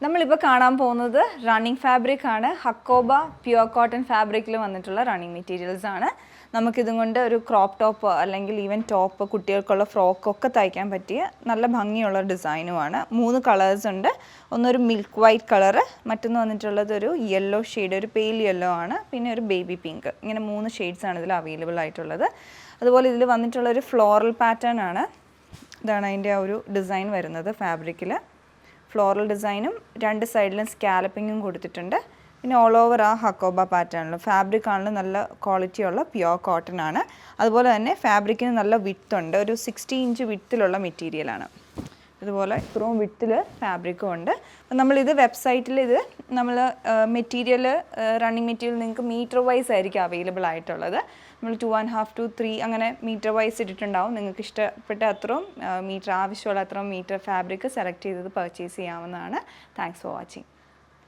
നമ്മളിപ്പോൾ കാണാൻ പോകുന്നത് റണ്ണിങ് ഫാബ്രിക് ആണ്. ഹക്കോബ പ്യുവർ കോട്ടൺ ഫാബ്രിക്കിൽ വന്നിട്ടുള്ള റണ്ണിങ് മെറ്റീരിയൽസ് ആണ്. നമുക്കിതും കൊണ്ട് ഒരു ക്രോപ്പ് ടോപ്പ് അല്ലെങ്കിൽ ഈവൻ ടോപ്പ്, കുട്ടികൾക്കുള്ള ഫ്രോക്കൊക്കെ തയ്ക്കാൻ പറ്റിയ നല്ല ഭംഗിയുള്ള ഡിസൈനുമാണ്. 3 കളേഴ്സ് ഉണ്ട്. ഒന്നൊരു മിൽക്ക് വൈറ്റ് കളറ്, മറ്റൊന്ന് വന്നിട്ടുള്ളത് ഒരു യെല്ലോ ഷെയ്ഡ്, ഒരു പെയിൽ യെല്ലോ ആണ്, പിന്നെ ഒരു ബേബി പിങ്ക്. ഇങ്ങനെ 3 ഷെയ്ഡ്സാണ് ഇതിൽ അവൈലബിൾ ആയിട്ടുള്ളത്. അതുപോലെ ഇതിൽ വന്നിട്ടുള്ളൊരു ഫ്ലോറൽ പാറ്റേൺ ആണ്. ഇതാണ് അതിൻ്റെ ആ ഒരു ഡിസൈൻ വരുന്നത്. ഫാബ്രിക്കിൽ ഫ്ലോറൽ ഡിസൈനും 2 സൈഡിലും സ്കാലപ്പിങ്ങും കൊടുത്തിട്ടുണ്ട്. പിന്നെ ഓൾ ഓവർ ആ ഹക്കോബ പാറ്റേണിലും ഫാബ്രിക് ആണെങ്കിലും നല്ല ക്വാളിറ്റിയുള്ള പ്യുവർ കോട്ടൺ ആണ്. അതുപോലെ തന്നെ ഫാബ്രിക്കിന് നല്ല വിഡ്ത്ത് ഉണ്ട്. ഒരു 60 ഇഞ്ച് വിഡ്ത്തിലുള്ള മെറ്റീരിയലാണ്. ഇതുപോലെ ഇത്രയും വിഡ്ത്തിൽ ഫാബ്രിക്കും ഉണ്ട്. അപ്പം നമ്മളിത് വെബ്സൈറ്റിൽ നമ്മൾ മെറ്റീരിയൽ, റണ്ണിങ് മെറ്റീരിയൽ നിങ്ങൾക്ക് മീറ്റർ വൈസ് ആയിരിക്കും അവൈലബിൾ ആയിട്ടുള്ളത്. നമ്മൾ 2.5 to 3 അങ്ങനെ മീറ്റർ വൈസ് ഇട്ടിട്ടുണ്ടാവും. നിങ്ങൾക്ക് ഇഷ്ടപ്പെട്ട അത്രയും മീറ്റർ, ആവശ്യമുള്ള അത്രയും മീറ്റർ ഫാബ്രിക് സെലക്ട് ചെയ്തത് പർച്ചേസ് ചെയ്യാവുന്നതാണ്. Thanks for watching.